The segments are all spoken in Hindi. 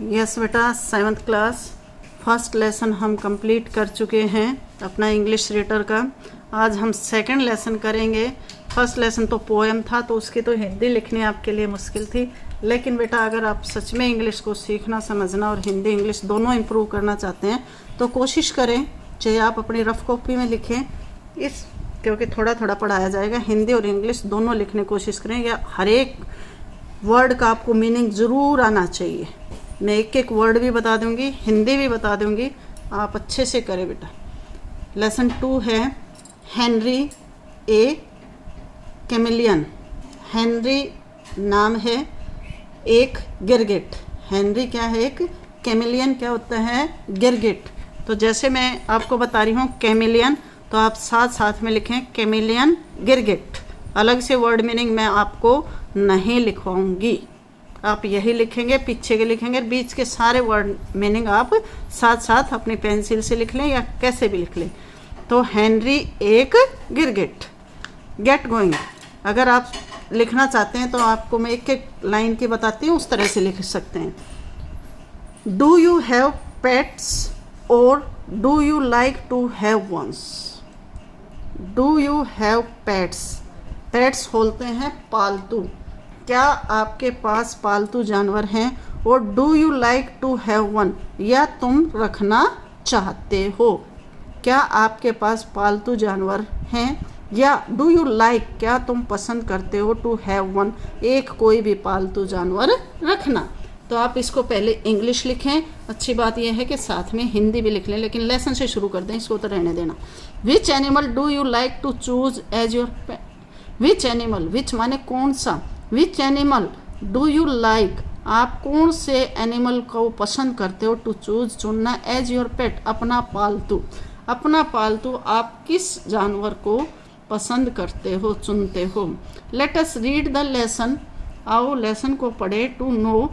यस बेटा, 7th क्लास फर्स्ट लेसन हम कंप्लीट कर चुके हैं अपना इंग्लिश रीडर का। आज हम सेकंड लेसन करेंगे। फर्स्ट लेसन तो पोएम था, तो उसकी तो हिंदी लिखनी आपके लिए मुश्किल थी। लेकिन बेटा, अगर आप सच में इंग्लिश को सीखना, समझना और हिंदी इंग्लिश दोनों इम्प्रूव करना चाहते हैं तो कोशिश करें, चाहे आप अपनी रफ कॉपी में लिखें क्योंकि थोड़ा थोड़ा पढ़ाया जाएगा। हिंदी और इंग्लिश दोनों लिखने की कोशिश करें, या हर एक वर्ड का आपको मीनिंग ज़रूर आना चाहिए। मैं एक एक वर्ड भी बता दूंगी, हिंदी भी बता दूंगी, आप अच्छे से करें बेटा। लेसन 2 है हेनरी ए कैमिलियन। हेनरी नाम है, एक गिरगिट। हेनरी क्या है? एक कैमिलियन क्या होता है? गिरगिट। तो जैसे मैं आपको बता रही हूँ कैमिलियन, तो आप साथ साथ में लिखें कैमिलियन गिरगिट। अलग से वर्ड मीनिंग मैं आपको नहीं लिखवाऊंगी, आप यही लिखेंगे, पीछे के लिखेंगे, बीच के सारे वर्ड मीनिंग आप साथ साथ अपनी पेंसिल से लिख लें या कैसे भी लिख लें। तो हेनरी एक गिरगिट। गेट गोइंग, अगर आप लिखना चाहते हैं तो आपको मैं एक एक लाइन की बताती हूँ, उस तरह से लिख सकते हैं। डू यू हैव पेट्स और do you like to have ones? Do you have pets? Pets बोलते हैं पालतू। क्या आपके पास पालतू जानवर हैं? और do you like to have one, या तुम रखना चाहते हो? क्या आपके पास पालतू जानवर हैं? या डू यू लाइक, क्या तुम पसंद करते हो टू हैव वन, एक कोई भी पालतू जानवर रखना? तो आप इसको पहले इंग्लिश लिखें। अच्छी बात यह है कि साथ में हिंदी भी लिख लें, लेकिन लेसन से शुरू कर दें, इसको तो रहने देना। Which animal do you like to choose as your pet? Which animal, which माने कौन सा, which animal do you like, आप कौन से एनिमल को पसंद करते हो टू चूज, चुनना, एज योर पेट, अपना पालतू। अपना पालतू आप किस जानवर को पसंद करते हो, चुनते हो? Let us read the lesson, आओ लेसन को पढ़े। टू नो,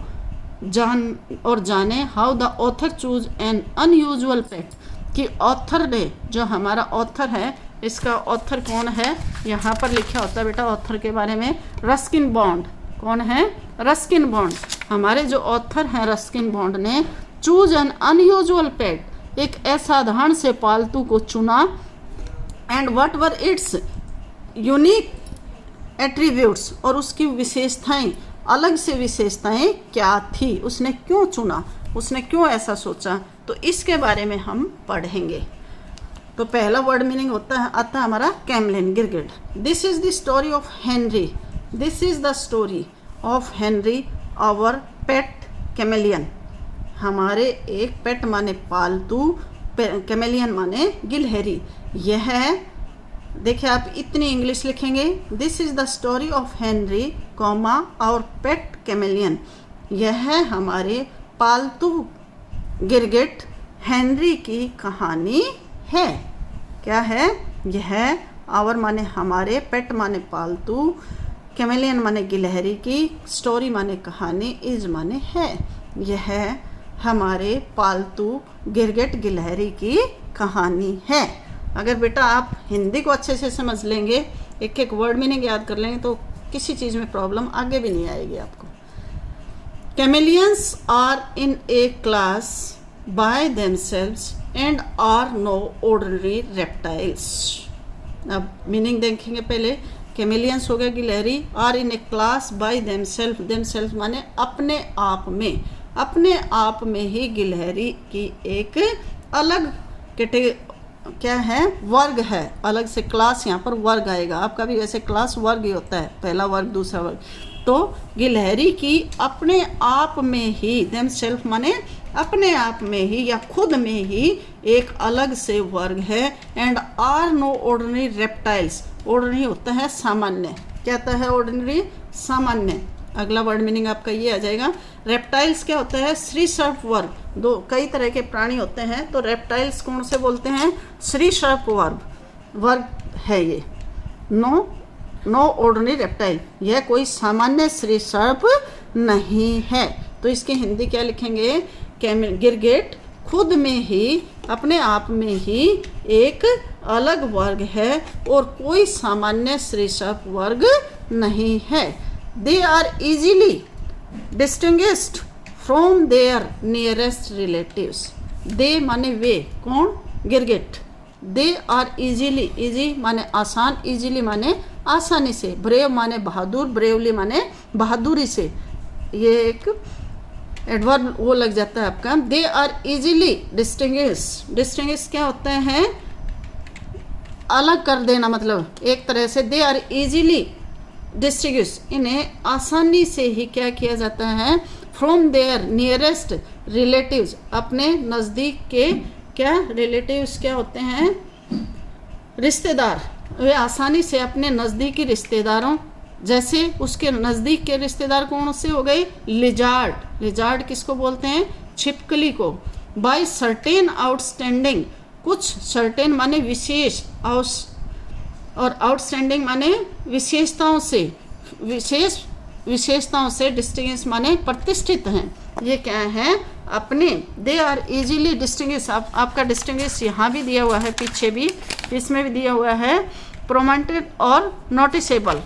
जाने how the author choose an unusual pet, कि ऑथर ने, जो हमारा ऑथर है, इसका ऑथर कौन है यहाँ पर लिखा होता है बेटा ऑथर के बारे में, रस्किन बॉन्ड। कौन है? Ruskin bond. हमारे जो ऑथर हैं रस्किन बॉन्ड ने चूज एन अनयूजुअल पेट, एक असाधारण से पालतू को चुना। And what were it's unique attributes, और उसकी विशेषताएं, अलग से विशेषताएं क्या थी, उसने क्यों चुना, उसने क्यों ऐसा सोचा, तो इसके बारे में हम पढ़ेंगे। तो पहला वर्ड मीनिंग आता है हमारा कैमलिन, गिरगिट। This is the story of Henry, this is the story of Henry our pet chameleon. हमारे एक पेट माने पालतू, कैमेलियन माने गिलहरी। यह देखिए, आप इतनी इंग्लिश लिखेंगे, this is the story of Henry comma और पेट कैमेलियन। यह हमारे पालतू गिरगिट हेनरी की कहानी है। क्या है? यह आवर माने हमारे, पेट माने पालतू, कैमेलियन माने गिलहरी की, स्टोरी माने कहानी, इज माने है। यह हमारे पालतू गिरगिट गिलहरी की कहानी है। अगर बेटा आप हिंदी को अच्छे से समझ लेंगे, एक एक वर्ड मीनिंग याद कर लेंगे, तो किसी चीज़ में प्रॉब्लम आगे भी नहीं आएगी आपको। Chameleons are in a class by themselves and are no ordinary reptiles. अब मीनिंग देखेंगे पहले। कैमेलियंस हो गया गिलहरी, are in a class by themself, themself माने अपने आप में, अपने आप में ही गिलहरी की एक अलग क्या है? वर्ग है, अलग से क्लास, यहाँ पर वर्ग आएगा। आपका भी वैसे क्लास वर्ग ही होता है, पहला वर्ग दूसरा वर्ग। तो गिलहरी की अपने आप में ही, देम सेल्फ माने अपने आप में ही या खुद में ही एक अलग से वर्ग है। And are no ordinary reptiles, ordinary होता है सामान्य, क्या होता है? ऑर्डिनरी सामान्य। अगला वर्ड मीनिंग आपका ये आ जाएगा। रेप्टाइल्स क्या होता है? सरीसृप वर्ग। दो कई तरह के प्राणी होते हैं, तो रेप्टाइल्स कौन से बोलते हैं? सरीसृप वर्ग है ये। नो ऑर्डिनरी रेप्टाइल, यह कोई सामान्य सरीसृप नहीं है। तो इसकी हिंदी क्या लिखेंगे? गिरगिट खुद में ही, अपने आप में ही एक अलग वर्ग है और कोई सामान्य सरीसृप वर्ग नहीं है। They are easily distinguished from their nearest relatives. They माने वे, कौन? गिरगिट। दे आर इजीली, इजी माने आसान, इजीली माने आसानी से, ब्रेव माने बहादुर, ब्रेवली माने बहादुरी से, ये एक एडवर्ब वो लग जाता है आपका। They are easily distinguish, distinguish क्या होता है? अलग कर देना, मतलब एक तरह से। दे आर इजीली डिस्टिंग्विश, इन्हें आसानी से ही क्या किया जाता है? फ्रॉम देयर नियरेस्ट रिलेटिव्स, अपने नज़दीक के क्या रिलेटिव्स क्या होते हैं? रिश्तेदार। वे आसानी से अपने नज़दीकी रिश्तेदारों, जैसे उसके नज़दीक के रिश्तेदार कौन से हो गए? लिजार्ड। लिजार्ड किसको बोलते हैं? छिपकली को। बाय सर्टेन आउटस्टैंडिंग, कुछ सर्टेन माने विशेष, और आउटस्टैंडिंग माने विशेषताओं से, विशेष विशेषताओं से, डिस्टिंग्विश माने प्रतिष्ठित हैं। ये क्या है? अपने। दे आर इजीली डिस्टिंग्विश, आपका डिस्टिंग्विश यहाँ भी दिया हुआ है, पीछे भी, इसमें भी दिया हुआ है, प्रोमिनेंट और noticeable.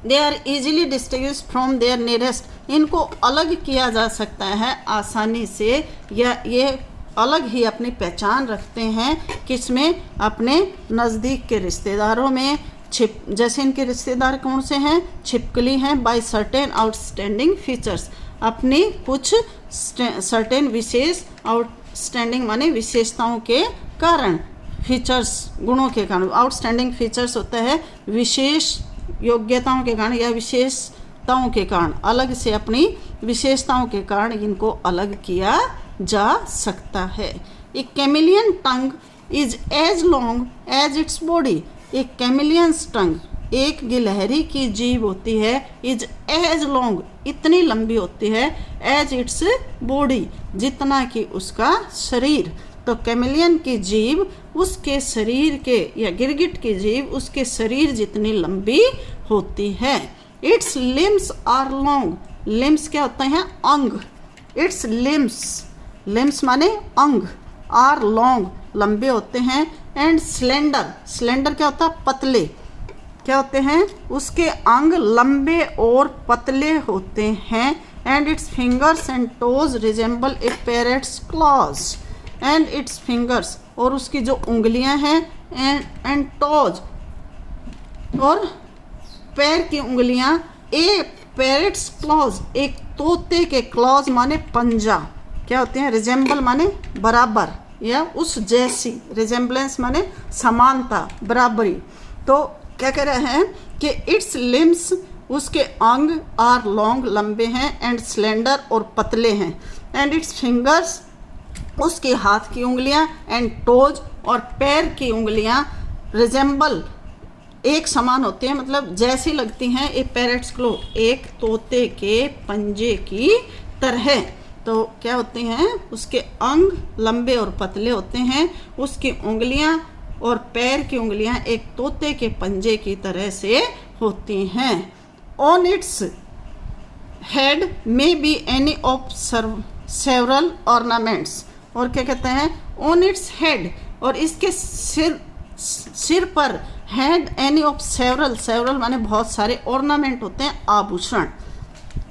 They are easily distinguish from their nearest, इनको अलग किया जा सकता है आसानी से, या ये अलग ही अपनी पहचान रखते हैं, किसमें? अपने नज़दीक के रिश्तेदारों में। जैसे इनके रिश्तेदार कौन से हैं? छिपकली हैं। बाय सर्टेन आउटस्टैंडिंग फीचर्स, अपनी कुछ सर्टेन विशेष, आउटस्टैंडिंग माने विशेषताओं के कारण, फीचर्स गुणों के कारण। आउटस्टैंडिंग फीचर्स होता है विशेष योग्यताओं के कारण या विशेषताओं के कारण, अलग से अपनी विशेषताओं के कारण इनको अलग किया जा सकता है। A chameleon tongue is as long as its body, एक कैमिलियंस टंग, एक गिलहरी की जीभ होती है, इज एज लॉन्ग, इतनी लंबी होती है, एज इट्स बॉडी, जितना कि उसका शरीर। तो कैमिलियन की जीभ उसके शरीर के, या गिरगिट की जीभ उसके शरीर जितनी लंबी होती है। Its limbs are long, limbs क्या होते हैं? अंग। इट्स लिम्स, लिम्स माने अंग, आर लॉन्ग, लंबे होते हैं, एंड स्लेंडर, स्लेंडर क्या होता है? पतले। क्या होते हैं? उसके अंग लंबे और पतले होते हैं। And it's fingers and toes resemble A parrots clause, and it's fingers, और उसकी जो उंगलियां हैं, एंड टोज, और पैर की उंगलियां, ए पैरेट्स क्लॉज, एक तोते के क्लॉज माने पंजा, क्या होते हैं? रिजेंबल माने बराबर या उस जैसी, रिजेंबलेंस माने समानता, बराबरी। तो क्या कह रहे हैं कि इट्स लिम्स, उसके अंग, आर लॉन्ग, लंबे हैं, एंड स्लेंडर, और पतले हैं, एंड इट्स फिंगर्स, उसके हाथ की उंगलियां, एंड टोज, और पैर की उंगलियां, रिजेंबल, एक समान होते हैं, मतलब जैसी लगती हैं, ए पैरेट्स क्लो, एक तोते के पंजे की तरह। तो क्या होते हैं? उसके अंग लंबे और पतले होते हैं, उसकी उंगलियां और पैर की उंगलियां एक तोते के पंजे की तरह से होती हैं। On its head may be any of several ornaments, और क्या कहते हैं? ऑन इट्स हेड, और इसके सिर पर, head any of several, several माने बहुत सारे, ऑर्नामेंट होते हैं आभूषण।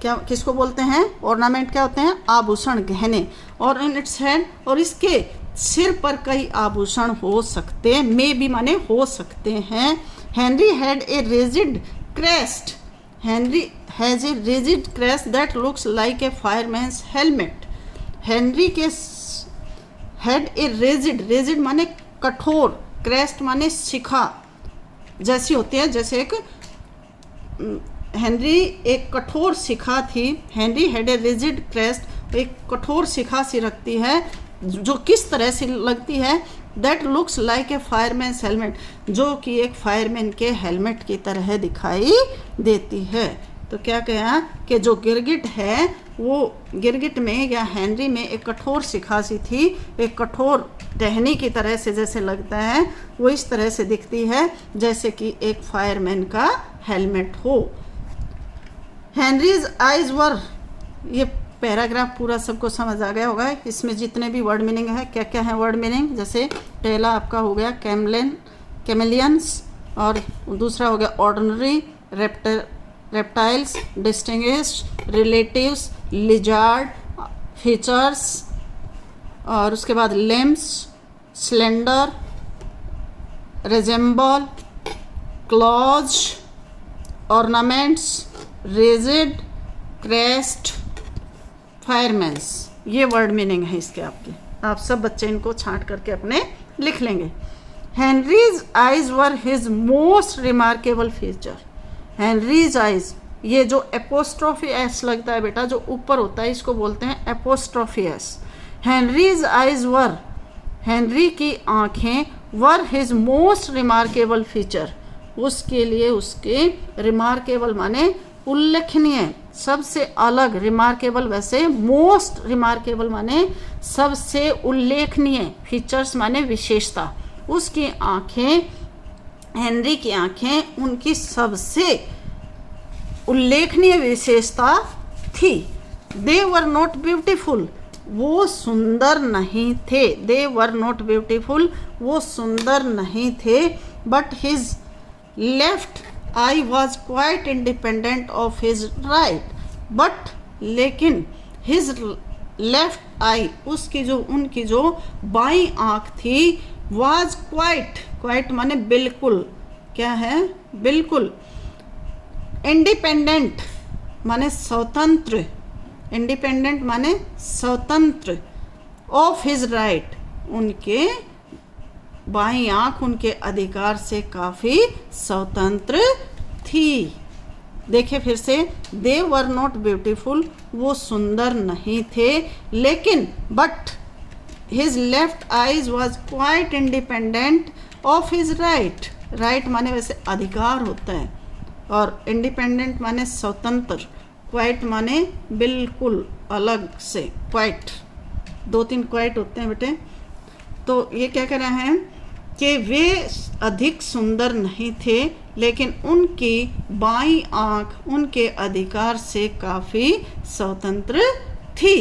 क्या किसको बोलते हैं? ऑर्नामेंट क्या होते हैं? आभूषण, गहने। और इन इट्स हैंड, और इसके सिर पर कई आभूषण हो सकते हैं, मे भी माने हो सकते हैं। Henry had a rigid crest, Henry has a rigid crest that looks like a fireman's helmet. Henry के हैड ए रिजिड, रिजिड माने कठोर, क्रेस्ट माने शिखा जैसी होती है, जैसे एक हेनरी एक कठोर शिखा थी। Henry had a rigid crest, एक कठोर शिखा सी रखती है, जो किस तरह से लगती है? That looks like a fireman's helmet, जो कि एक फायरमैन के हेलमेट की तरह दिखाई देती है। तो क्या कहा कि जो गिरगिट है, वो गिरगिट में या हेनरी में एक कठोर शिखा सी थी, एक कठोर टहनी की तरह से जैसे लगता है, वो इस तरह से दिखती है जैसे कि एक फायरमैन का हेलमेट हो। हेनरीज आइज वर, ये पैराग्राफ पूरा सबको समझ आ गया होगा। इसमें जितने भी वर्ड मीनिंग है, क्या क्या है वर्ड मीनिंग? जैसे पहला आपका हो गया कैमिलियंस, और दूसरा हो गया ordinary, reptiles, distinguished, relatives, lizard, features, और उसके बाद limbs, slender, resemble, claws, ornaments, rigid, crest, fireman's. ये वर्ड मीनिंग है इसके आपके। आप सब बच्चे इनको छांट करके अपने लिख लेंगे। Henrys eyes were his most remarkable feature. Henrys eyes, ये जो एपोस्ट्रोफी एस लगता है बेटा, जो ऊपर होता है, इसको बोलते हैं apostrophe S. Henrys eyes were, Henry की आंखें, वर हिज मोस्ट रिमार्केबल फीचर, उसके लिए उसके रिमार्केबल माने उल्लेखनीय, सबसे अलग, रिमार्केबल वैसे, मोस्ट रिमार्केबल माने सबसे उल्लेखनीय, फीचर्स माने विशेषता, उसकी आंखें, हेनरी की आंखें उनकी सबसे उल्लेखनीय विशेषता थी। दे वर नॉट ब्यूटीफुल, वो सुंदर नहीं थे। दे वर नॉट ब्यूटीफुल, वो सुंदर नहीं थे। But his left I was quite independent of his right, but लेकिन हिज लेफ्ट आई, उसकी जो, उनकी जो बाई आंख थी, वॉज क्वाइट, क्वाइट माने बिल्कुल, क्या है, बिल्कुल, इंडिपेंडेंट माने स्वतंत्र, इंडिपेंडेंट माने स्वतंत्र, ऑफ हिज राइट, उनके बाईं आंख उनके अधिकार से काफ़ी स्वतंत्र थी। देखिए फिर से, दे वर नॉट ब्यूटीफुल, वो सुंदर नहीं थे, लेकिन but his left eyes was quite independent of his right. Right माने वैसे अधिकार होता है, और इंडिपेंडेंट माने स्वतंत्र, क्वाइट माने बिल्कुल अलग से, क्वाइट, 2-3 क्वाइट होते हैं बेटे। तो ये क्या कह रहे हैं कि वे अधिक सुंदर नहीं थे, लेकिन उनकी बाईं आंख उनके अधिकार से काफ़ी स्वतंत्र थी।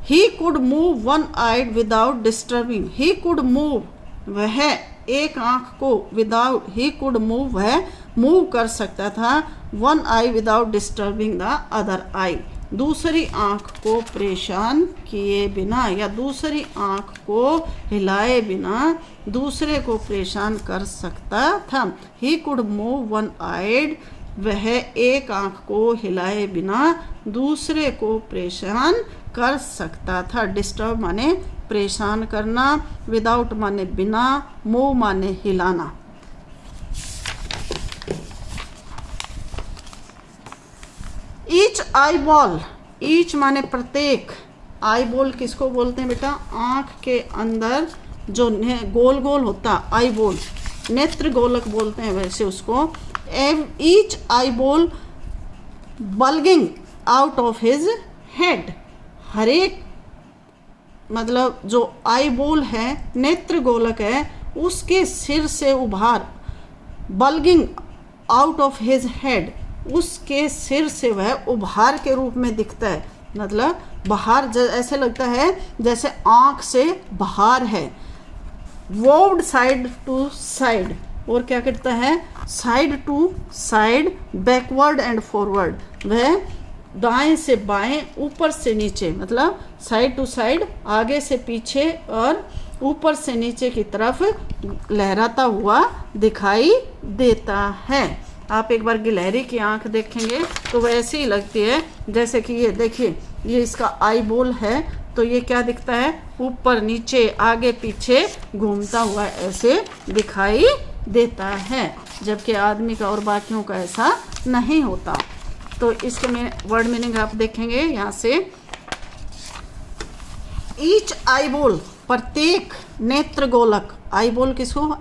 He could move one eyed without disturbing, he could move, वह एक आंख को, विदाउट, ही कुड मूव, वह मूव कर सकता था, one eye without disturbing the other eye, दूसरी आंख को परेशान किए बिना, या दूसरी आंख को हिलाए बिना दूसरे को परेशान कर सकता था। He could move one eyed, वह एक आंख को हिलाए बिना दूसरे को परेशान कर सकता था। डिस्टर्ब माने परेशान करना, विदाउट माने बिना, मूव माने हिलाना। ईच आई बॉल, ईच माने प्रत्येक, आई बॉल किसको बोलते हैं बेटा, आंख के अंदर जो गोल गोल होता, आई बॉल, नेत्र गोलक बोलते हैं वैसे उसको। Each eye ball bulging out of his head, हर एक, मतलब जो आई बॉल है, नेत्र गोलक है, उसके सिर से उभार, bulging out of his head, उसके सिर से वह उभार के रूप में दिखता है, मतलब बाहर ऐसे लगता है जैसे आँख से बाहर है। वोव्ड साइड टू साइड, और क्या करता है, side to side, backward and forward, वह दाएं से बाएं, ऊपर से नीचे, मतलब साइड टू साइड, आगे से पीछे और ऊपर से नीचे की तरफ लहराता हुआ दिखाई देता है। आप एक बार गिलहरी की आंख देखेंगे तो वैसी ही लगती है, जैसे कि ये देखिए, ये इसका आई बॉल है, तो ये क्या दिखता है, ऊपर नीचे आगे पीछे घूमता हुआ ऐसे दिखाई देता है, जबकि आदमी का और बाकियों का ऐसा नहीं होता। तो इसके में वर्ड मीनिंग आप देखेंगे यहाँ से, ईच आई बॉल, प्रत्येक नेत्र गोलक, आई बॉल किसको,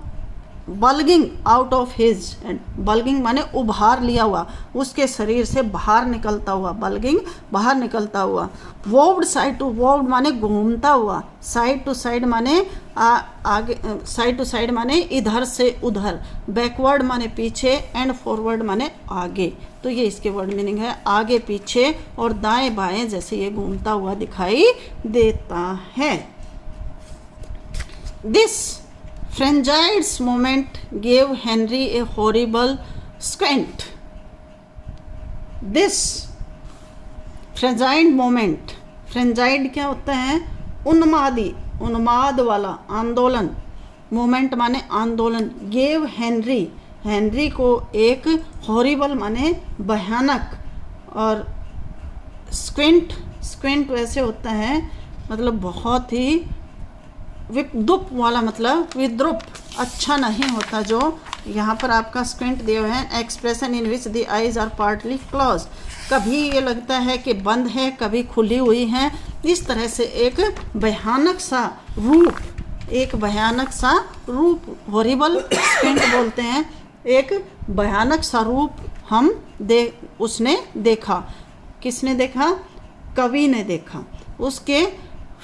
bulging out of his, and bulging माने उभार लिया हुआ, उसके शरीर से बाहर निकलता हुआ, बल्गिंग बाहर निकलता हुआ। वोव्ड साइड टू, वोव्ड माने घूमता हुआ, साइड टू साइड माने आगे, साइड टू साइड माने इधर से उधर, बैकवर्ड माने पीछे, एंड फॉरवर्ड माने आगे। तो ये इसके वर्ड मीनिंग है, आगे पीछे और दाएं बाएं जैसे ये घूमता हुआ दिखाई देता है। This Frenzied's moment gave Henry a horrible squint. This frenzied moment, frenzied क्या होता है? उन्मादी, उन्माद वाला, आंदोलन, मोमेंट माने आंदोलन। गेव हेनरी, हेनरी को एक हॉरिबल माने भयानक, और स्क्विंट, स्क्विंट वैसे होता है मतलब बहुत ही विद्रुप वाला, मतलब विद्रुप अच्छा नहीं होता, जो यहाँ पर आपका स्क्विंट दिया हुआ है। Expression in which the eyes are partly close, कभी ये लगता है कि बंद है, कभी खुली हुई है, इस तरह से एक भयानक सा रूप, एक भयानक सा रूप, हॉरिबल स्क्विंट बोलते हैं, एक भयानक सा रूप हम उसने देखा। किसने देखा? कवि ने देखा। उसके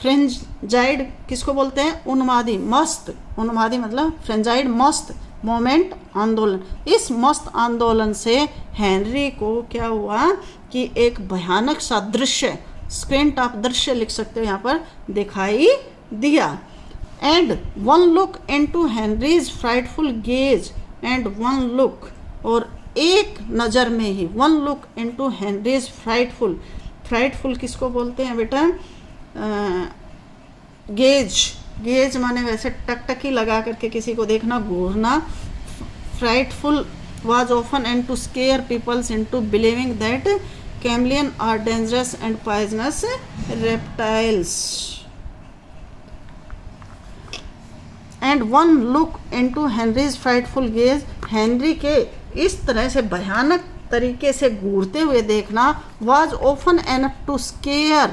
फ्रेंजाइड किसको बोलते हैं? उन्मादी, मस्त, उन्मादी मतलब फ्रेंजाइड, मस्त मोमेंट, आंदोलन। इस मस्त आंदोलन से हेनरी को क्या हुआ कि एक भयानक सा दृश्य, स्क्विंट आप दृश्य लिख सकते हो यहाँ पर, दिखाई दिया। And one look into Henry's frightful gaze, and one look, और एक नज़र में ही, one look into Henry's frightful, frightful किसको बोलते हैं बेटा? गेज, गेज माने वैसे टकटकी लगा करके किसी को देखना, घूरना। Frightful was often and to scare people into believing that chameleon are dangerous and poisonous reptiles. And one look into Henry's frightful gaze, Henry के इस तरह से भयानक तरीके से घूरते हुए देखना, was often enough to scare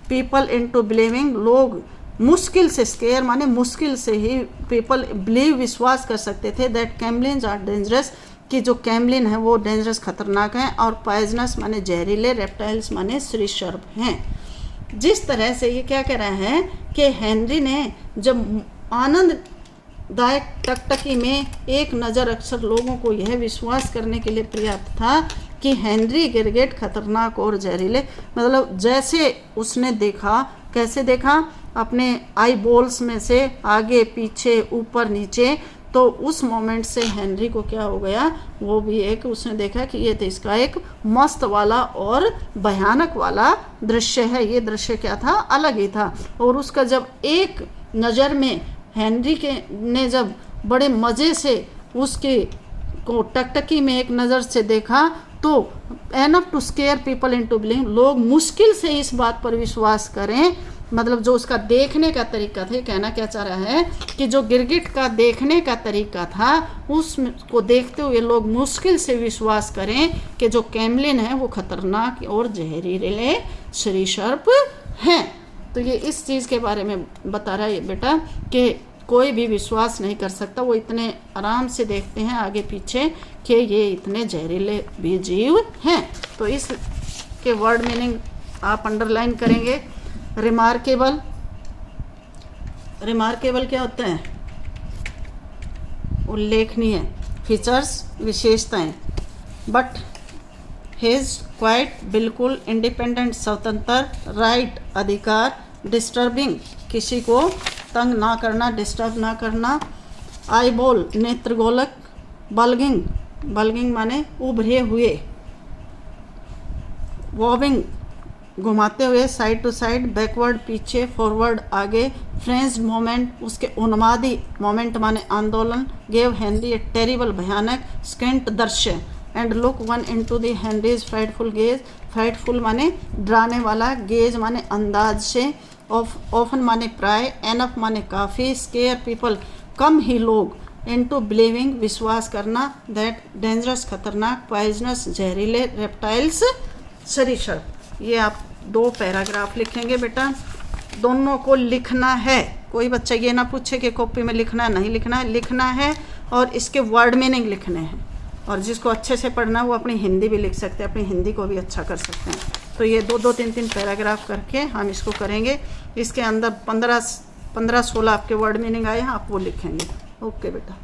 people into believing, लोग मुश्किल से, स्केयर माने मुश्किल से ही, पीपल बिलीव विश्वास कर सकते थे, दैट कैमलिन्स आर डेंजरस, कि जो कैमलिन है वो डेंजरस खतरनाक हैं, और पॉइजनस माने जहरीले, रेप्टाइल्स माने सरीसृप हैं। जिस तरह से ये क्या कह रहे हैं कि हेनरी ने जब आनंददायक टकटकी में एक नज़र अक्सर लोगों को यह विश्वास करने के लिए पर्याप्त था कि हेनरी गिरगिट खतरनाक और जहरीले, मतलब जैसे उसने देखा, कैसे देखा? अपने आई बॉल्स में से आगे पीछे ऊपर नीचे, तो उस मोमेंट से हेनरी को क्या हो गया? वो भी एक उसने देखा कि ये तो इसका एक मस्त वाला और भयानक वाला दृश्य है। ये दृश्य क्या था? अलग ही था। और उसका जब एक नज़र में हेनरी के ने जब बड़े मज़े से उसके को टकटकी में एक नज़र से देखा, तो enough to scare people into believe, लोग मुश्किल से इस बात पर विश्वास करें, मतलब जो उसका देखने का तरीका था, कहना क्या चाह रहा है कि जो गिरगिट का देखने का तरीका था उसको देखते हुए लोग मुश्किल से विश्वास करें कि जो कैमलिन है वो खतरनाक और जहरीले सरीसृप हैं। तो ये इस चीज़ के बारे में बता रहा है बेटा कि कोई भी विश्वास नहीं कर सकता, वो इतने आराम से देखते हैं आगे पीछे कि ये इतने जहरीले भी जीव हैं। तो इसके वर्ड मीनिंग आप अंडरलाइन करेंगे। रिमार्केबल, रिमार्केबल क्या होता है? उल्लेखनीय, फीचर्स विशेषताएं। बट हिज क्वाइट, बिल्कुल, इंडिपेंडेंट स्वतंत्र, राइट अधिकार, डिस्टर्बिंग किसी को तंग ना करना, डिस्टर्ब ना करना, आईबॉल नेत्रगोलक, बल्गिंग, बल्गिंग माने उभरे हुए, वॉबिंग घुमाते हुए, साइड टू साइड, बैकवर्ड पीछे, फॉरवर्ड आगे, फ्रेंज्ड मोमेंट उसके उन्मादी, मोमेंट माने आंदोलन, गेव हेनरी ए टेरिबल भयानक, स्क्विंट दृश्य, and look one into the Henrys frightful gauge, frightful माने डराने वाला, गेज माने अंदाज से, ऑफन माने प्राय, एनफ माने काफ़ी, स्केयर पीपल कम ही लोग, इनटू बिलीविंग विश्वास करना, दैट डेंजरस खतरनाक, पॉइजनस जहरीले, रेप्टाइल्स सरीसृप। ये आप 2 पैराग्राफ लिखेंगे बेटा, दोनों को लिखना है। कोई बच्चा ये ना पूछे कि कॉपी में लिखना है, नहीं लिखना है, लिखना है और इसके वर्ड मीनिंग लिखने हैं। और जिसको अच्छे से पढ़ना है वो अपनी हिंदी भी लिख सकते हैं, अपनी हिंदी को भी अच्छा कर सकते हैं। तो ये 2-2, 3-3 पैराग्राफ करके हम इसको करेंगे। इसके अंदर 15-16 आपके वर्ड मीनिंग आए हैं, आप वो लिखेंगे। ओके बेटा।